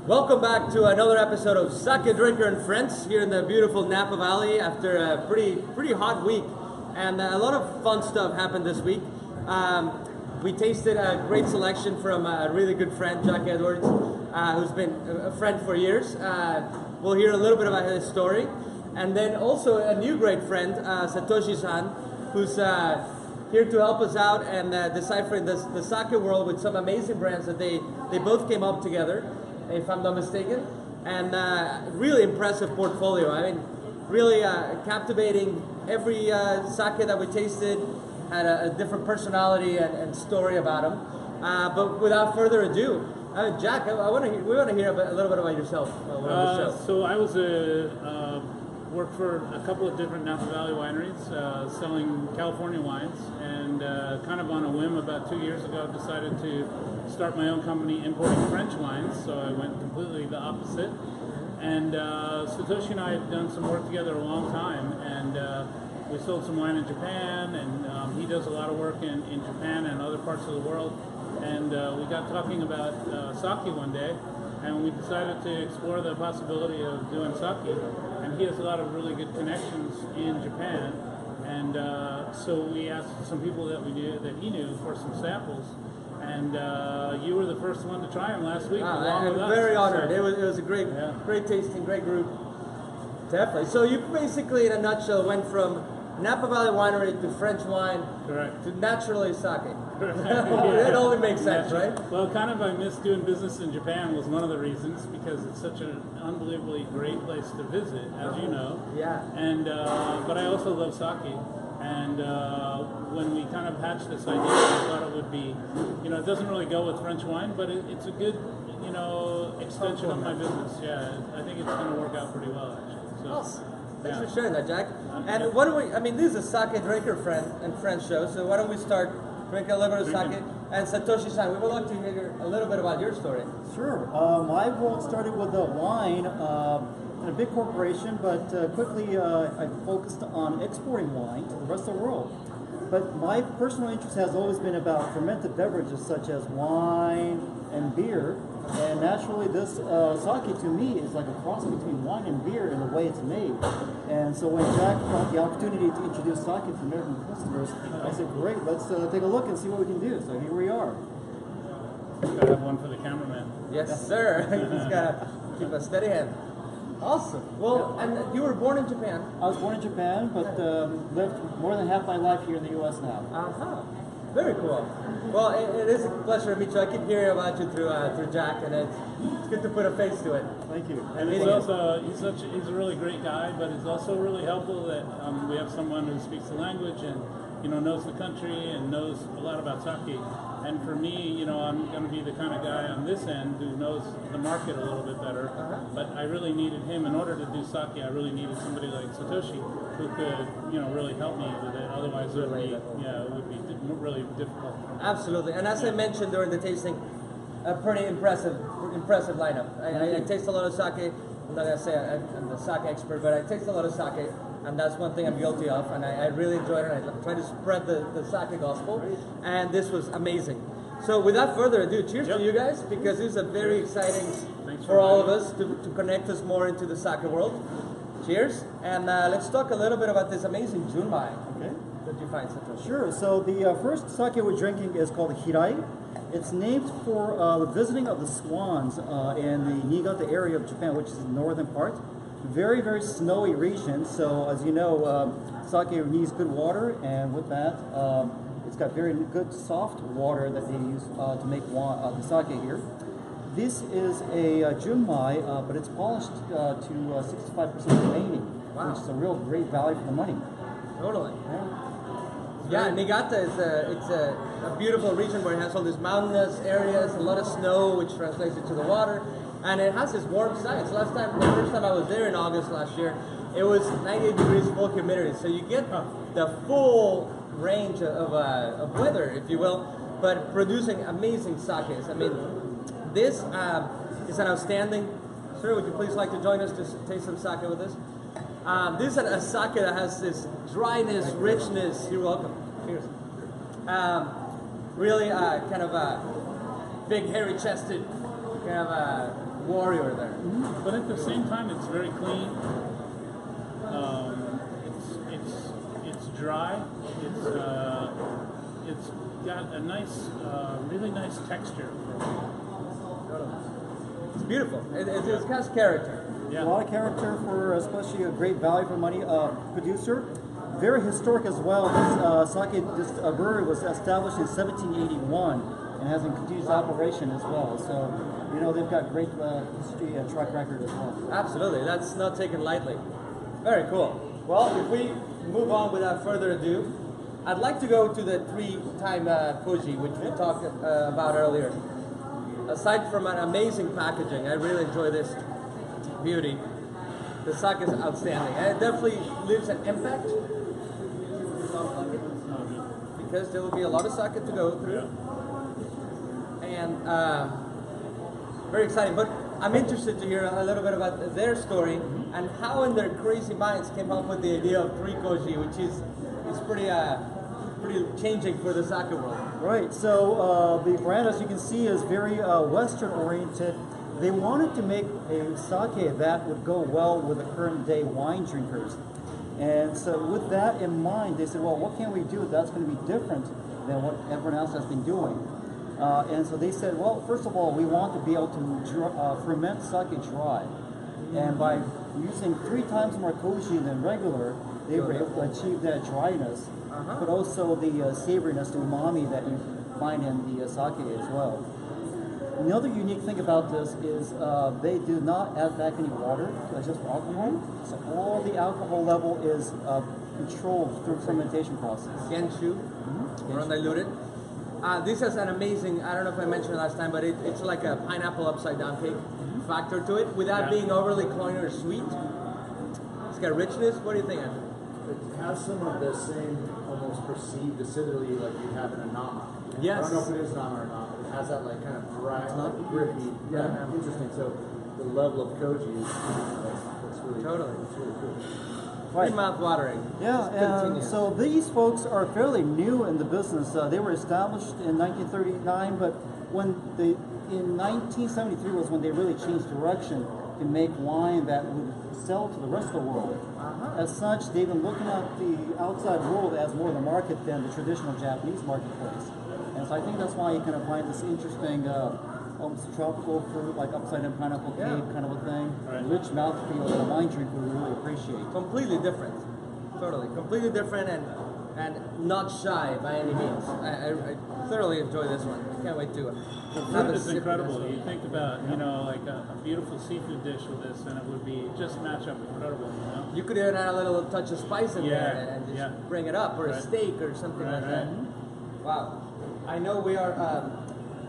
Welcome back to another episode of Sake Drinker and Friends here in the beautiful Napa Valley after a pretty hot week, and a lot of fun stuff happened this week. We tasted a great selection from a really good friend, Jack Edwards, who's been a friend for years. We'll hear a little bit about his story, and then also a new great friend, Satoshi-san, who's here to help us out and decipher the sake world with some amazing brands that they both came up together, if I'm not mistaken, and really impressive portfolio. I mean, really captivating. Every sake that we tasted had a different personality and story about them. But without further ado, Jack, we want to hear a little bit about yourself. So I was worked for a couple of different Napa Valley wineries, selling California wines, and kind of on a whim about 2 years ago decided to start my own company importing French wines, so I went completely the opposite. And Satoshi and I had done some work together a long time, and we sold some wine in Japan, and he does a lot of work in Japan and other parts of the world. And we got talking about sake one day, and we decided to explore the possibility of doing sake. And he has a lot of really good connections in Japan, and so we asked some people that he knew for some samples. And you were the first one to try them last week. I'm very honored. So, it was a great tasting, great group. Definitely. So you basically, in a nutshell, went from Napa Valley Winery to French wine, correct, to naturally sake. It only makes sense, right? Well, kind of I miss doing business in Japan was one of the reasons, because it's such an unbelievably great place to visit, as you know. Yeah. And but I also love sake. And when we kind of hatched this idea, I thought it would be, it doesn't really go with French wine, but it's a good, extension of my business. Yeah, I think it's going to work out pretty well, actually. So, awesome. Thanks for sharing that, Jack. And what do we, this is a sake drinker friend show, so why don't we start drinking a little bit of sake? And Satoshi-san, we would like to hear a little bit about your story. Sure. My world started with wine in a big corporation, but quickly I focused on exporting wine to the rest of the world. But my personal interest has always been about fermented beverages such as wine and beer. And naturally, this sake to me is like a cross between wine and beer in the way it's made. And so when Jack got the opportunity to introduce sake to American customers, I said, great, let's take a look and see what we can do. So here we are. Gotta have one for the cameraman. Yes, sir. He's got to keep a steady hand. Awesome. Well, and you were born in Japan. I was born in Japan, but lived more than half my life here in the U.S. now. Very cool. Well, it is a pleasure to meet you. I keep hearing about you through Jack, and it's good to put a face to it. Thank you. And he's also he's a really great guy, but it's also really helpful that we have someone who speaks the language and knows the country and knows a lot about sake. And for me, I'm going to be the kind of guy on this end who knows the market a little bit better. But I really needed him in order to do sake. I really needed somebody like Satoshi who could, really help me with it. Otherwise, it would be really difficult. Absolutely. And as I mentioned during the tasting, a pretty impressive lineup. I taste a lot of sake. I'm not going to say I'm the sake expert, but I taste a lot of sake. And that's one thing I'm guilty of, and I really enjoyed it. I tried to spread the sake gospel, and this was amazing. So without further ado, cheers to you guys, because this is a very exciting for all of us to connect us more into the sake world. Cheers, and let's talk a little bit about this amazing junmai that you find, Satoshi. Sure, so the first sake we're drinking is called Hirai. It's named for the visiting of the swans in the Niigata area of Japan, which is the northern part. Very, very snowy region, so as you know, sake needs good water, and with that, it's got very good soft water that they use to make the sake here. This is a junmai, but it's polished to 65% remaining, which is a real great value for the money. Totally. Yeah, Niigata is a beautiful region where it has all these mountainous areas, a lot of snow, which translates into the water. And it has this warm side. So the first time I was there in August last year, it was 98 degrees full humidity. So you get the full range of weather, if you will, but producing amazing sakes. I mean, this is an outstanding. Sir, would you please like to join us to taste some sake with us? This is a sake that has this dryness, richness. You're welcome. Cheers. Really kind of a big, hairy-chested, kind of warrior there. But at the same time, it's very clean. It's dry. It's got a nice, really nice texture. It's beautiful. It has character. Yeah. A lot of character for especially a great value for money producer. Very historic as well. This brewery was established in 1781 and has a continuous operation as well. So, you know, they've got great history and track record as well. Absolutely. That's not taken lightly. Very cool. Well, if we move on without further ado, I'd like to go to the 3-time koji, which we talked about earlier. Aside from an amazing packaging, I really enjoy this beauty. The sake is outstanding. And it definitely leaves an impact. Because there will be a lot of sake to go through. And very exciting. But I'm interested to hear a little bit about their story and how in their crazy minds came up with the idea of 3 koji, which is pretty changing for the sake world. Right, so the brand, as you can see, is very Western oriented. They wanted to make a sake that would go well with the current day wine drinkers. And so with that in mind, they said, well, what can we do that's going to be different than what everyone else has been doing? And so they said, well, first of all, we want to be able to ferment sake dry. And by using 3 times more koji than regular, they were able to achieve that dryness, but also the savoriness, the umami that you find in the sake as well. Another unique thing about this is they do not add back any water, just alcohol. So all the alcohol level is controlled through fermentation process. Genshu, or undiluted. This has an amazing, I don't know if I mentioned it last time, but it's like a pineapple upside down cake factor to it without being overly cloying or sweet. It's got richness. What do you think, Andrew? It has some of the same almost perceived acidity like you have in a nama. Yes. I don't know if it is nama or not, but it has that like kind of dry, like grippy. Yeah, interesting. So the level of koji is that's really Totally. It's really cool. Pretty mouth-watering. Yeah, and so these folks are fairly new in the business. They were established in 1939, but in 1973 was when they really changed direction to make wine that would sell to the rest of the world. As such, they've been looking at the outside world as more of the market than the traditional Japanese marketplace. And so I think that's why you kind of find this interesting almost tropical fruit, like upside down pineapple cake kind of a thing. Rich mouthfeel that a wine drinker would really appreciate. Completely different. Totally. Completely different and not shy by any means. I thoroughly enjoy this one. I can't wait to The have fruit a is sip of incredible. this You think about, you know, like a beautiful seafood dish with this, and it would be just match up incredible, you know? You could even add a little touch of spice in there and just bring it up, or a Right. steak or something like that. Wow. I know we are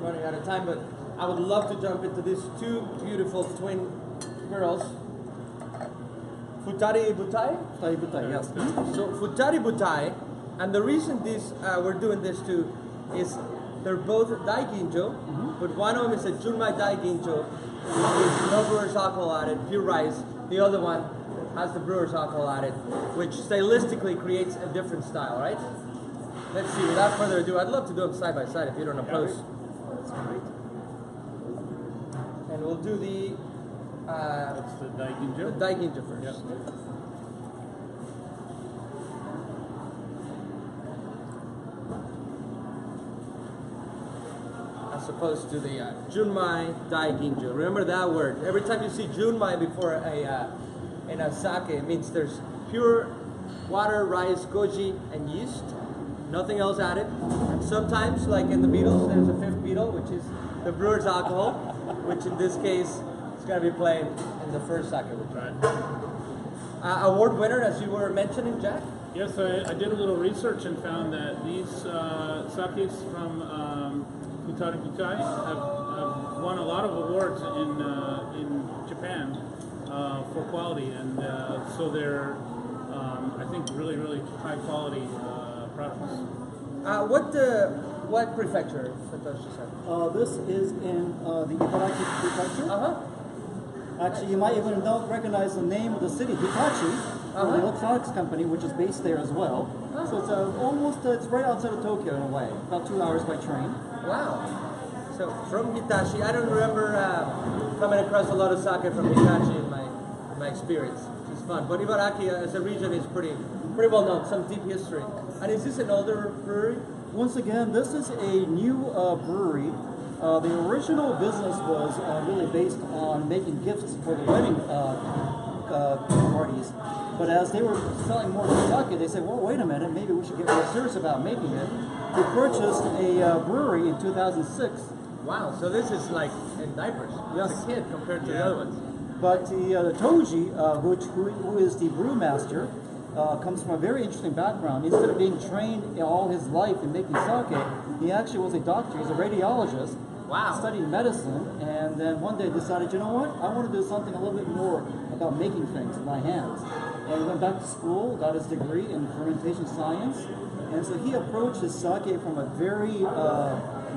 running out of time, but I would love to jump into these 2 beautiful twin girls. Futari Butai? Futari Butai, yes. So Futari Butai, and the reason we're doing this too is they're both Daiginjo, but one of them is a Junmai Daiginjo with no brewer's alcohol added, pure rice. The other one has the brewer's alcohol added, which stylistically creates a different style, right? Let's see, without further ado, I'd love to do them side by side if you don't oppose. That's great. And we'll do the That's the Daiginjo. Daiginjo first. Yep. As opposed to the Junmai Daiginjo. Remember that word. Every time you see Junmai before in a sake, it means there's pure water, rice, koji, and yeast. Nothing else added. And sometimes, like in the Beatles, there's a 5th beetle, which is the brewer's alcohol, which in this case is going to be playing in the first sake. Right. Award winner, as you were mentioning, Jack? Yes, I did a little research and found that these sakes from Futari Butai have won a lot of awards in Japan for quality, and so they're, I think, really, really high quality products. What prefecture, Satoshi said? This is in the Ibaraki prefecture. Actually, you might even recognize the name of the city, Hitachi, the electronics company, which is based there as well. So it's it's right outside of Tokyo in a way, about 2 hours by train. Wow. So from Hitachi, I don't remember coming across a lot of sake from Hitachi in my experience. It's fun. But Ibaraki as a region is pretty well known, some deep history. And is this an older brewery? Once again, this is a new brewery. The original business was really based on making gifts for the wedding parties. But as they were selling more sake, they said, well, wait a minute, maybe we should get more serious about making it. We purchased a brewery in 2006. Wow, so this is like in diapers. Yes. It's a kid compared to the other ones. But the Toji, who is the brewmaster, comes from a very interesting background. Instead of being trained all his life in making sake, he actually was a doctor. He's a radiologist. Wow. Studied medicine, and then one day decided, you know what? I want to do something a little bit more about making things with my hands. And he went back to school, got his degree in fermentation science, and so he approached his sake from a very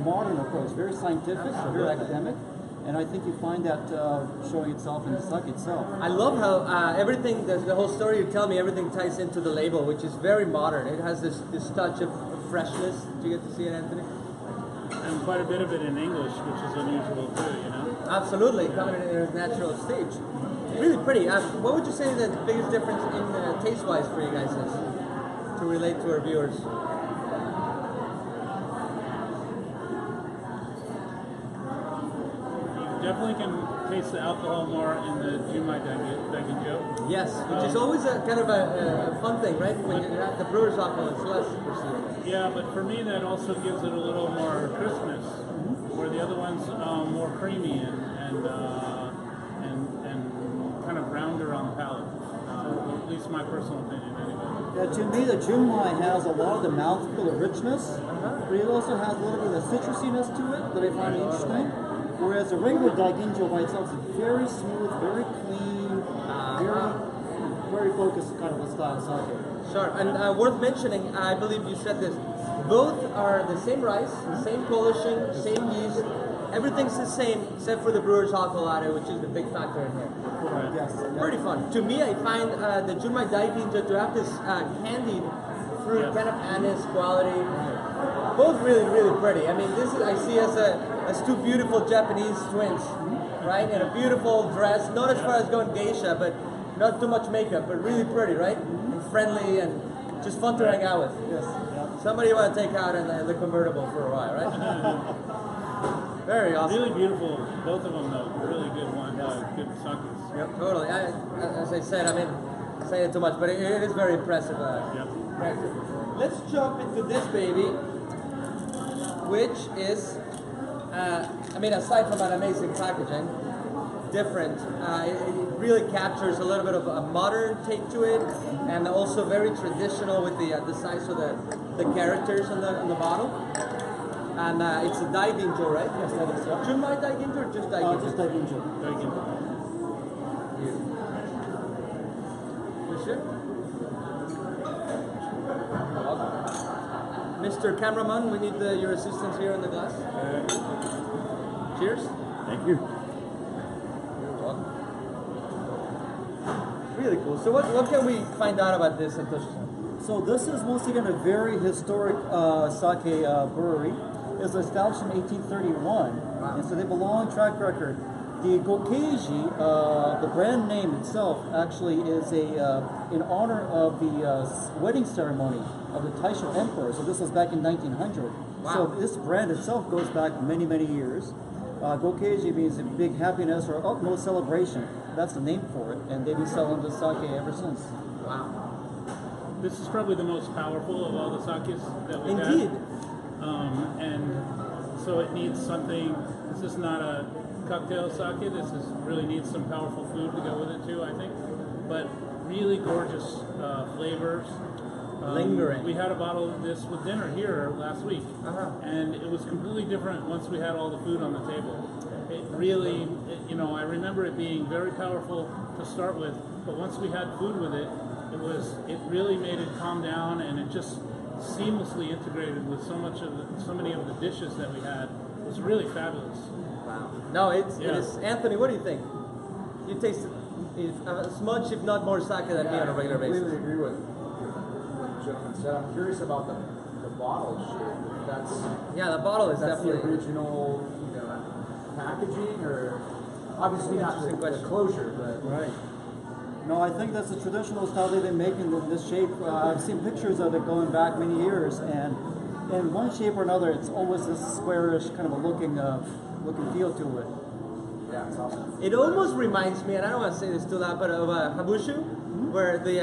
modern approach, very scientific, very academic. And I think you find that showing itself in the sake itself. I love how everything, the whole story you tell me, everything ties into the label, which is very modern. It has this touch of freshness. Do you get to see it, Anthony? And quite a bit of it in English, which is unusual too, you know? Absolutely, coming in a natural stage. Really pretty. What would you say the biggest difference in taste-wise for you guys is, to relate to our viewers? Definitely can taste the alcohol more in the Jumai Daiginjo. Yes, which is always a kind of a fun thing, right? When you're at the brewer's alcohol, it's less perceived. Yeah, but for me that also gives it a little more crispness, where the other one's more creamy and kind of rounder on the palate. At least my personal opinion, anyway. Yeah, to me, the Junmai has a lot of the mouthful of richness, but it also has a little bit of citrusiness to it that I find interesting. Whereas the regular Daiginjo by itself is very smooth, very clean, very focused kind of a style sake. Sure, and worth mentioning, I believe you said this, both are the same rice, same polishing, same yeast, everything's the same except for the brewer's alcohol latte, which is the big factor in here. Right. Yes. Pretty fun. To me, I find the Junmai Daiginjo to have this candied fruit, kind of anise quality. Both really, really pretty. I mean, this is I see as two beautiful Japanese twins, right? In a beautiful dress, not as far as going geisha, but not too much makeup, but really pretty, right? And friendly and just fun to hang out with. Yes. Yeah. Somebody you want to take out in the convertible for a while, right? Very awesome. Really beautiful, both of them though. Really good one, good sakes. Yep, totally. As I said, I mean, saying it too much, but it is very impressive. Yep. Let's jump into this baby, which is, I mean, aside from an amazing packaging, different. It really captures a little bit of a modern take to it, and also very traditional with the size of the characters on the bottle. And it's a Daiginjo, right? Yes, that is. Yeah. Junmai Daiginjo or just Daiginjo? Just Daiginjo. You sure? Mr. Cameraman, we need your assistance here in the glass. Cheers. Thank you. You're welcome. Really cool. So what can we find out about this, Satoshi? So this is once again a very historic sake brewery. It was established in 1831, Wow. and so they have a long track record. The Gokeiji, the brand name itself, actually is in honor of the wedding ceremony of the Taisho Emperor. So this was back in 1900. Wow. So this brand itself goes back many, many years. Gokeiji means a big happiness or utmost celebration. That's the name for it, and they've been selling this sake ever since. Wow. This is probably the most powerful of all the sakes that we've Indeed. had. And so it needs something. This is not a cocktail sake. This really needs some powerful food to go with it too, I think. But really gorgeous flavors. Lingering. We had a bottle of this with dinner here last week, and it was completely different once we had all the food on the table. It really, I remember it being very powerful to start with, but once we had food with it, it really made it calm down, and it just seamlessly integrated with so many of the dishes that we had. It was really fabulous. Wow. No, it is. Anthony, what do you think? You taste as much, if not more, sake than me on a regular I basis. completely agree with what the gentleman said. I'm curious about the bottle shape. That's Yeah, the bottle is that's the definitely. original, packaging, or Obviously not Interesting the question. closure, but Right. No, I think that's a traditional style they've been making in this shape. I've seen pictures of it going back many years, and in one shape or another, it's always this squarish kind of a looking feel to it. yeah, it's awesome. It almost reminds me, and I don't want to say this too loud, but of habushu, where the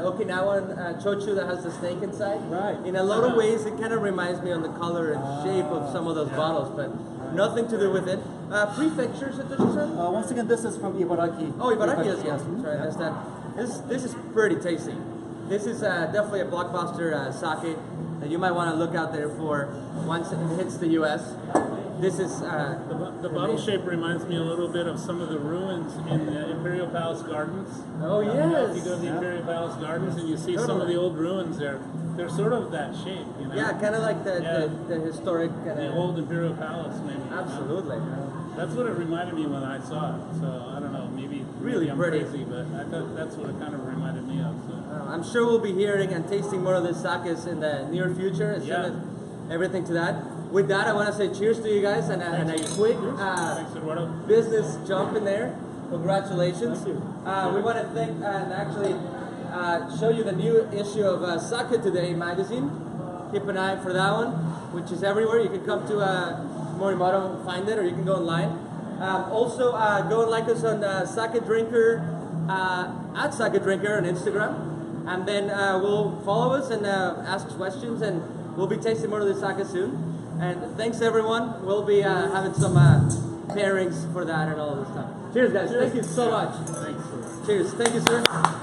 Okinawan chochu that has the snake inside. Right. In a lot of ways, it kind of reminds me on the color and shape of some of those bottles, but nothing to do with it. Prefecture, Satoshi-san? Once again, this is from Ibaraki. Oh, Ibaraki, yes, Yes. that's right. That's that. This is pretty tasty. This is definitely a blockbuster sake that you might want to look out there for once it hits the U.S. This is The bottle shape reminds me a little bit of some of the ruins in the Imperial Palace Gardens. Oh, You know, if you yes. go to the Imperial Palace Gardens and you see some of Totally. the old ruins there, they're sort of that shape, you know? Yeah, kind of like Yeah. the historic kind The of. old Imperial Palace, maybe. you know? Absolutely. That's what it reminded me when I saw it. So I don't know, maybe Really I'm pretty. crazy, but I thought that's what it kind of reminded me of. So. I'm sure we'll be hearing and tasting more of this sakes in the near future as Yeah. soon as everything to that. With that, I want to say cheers to you guys and a quick Thanks, Eduardo. business jump in there. Congratulations. Thank you. We want to thank and actually show you the new issue of Sake Today magazine. Keep an eye out for that one, which is everywhere. You can come to Morimoto and find it, or you can go online. Also, go and like us on Sake Drinker, at Sake Drinker on Instagram. And then we'll follow us and ask questions, and we'll be tasting more of this sake soon. And thanks everyone. We'll be having some pairings for that and all of this stuff. Cheers guys. Thank you so much. Thanks. Cheers. Thank you, sir.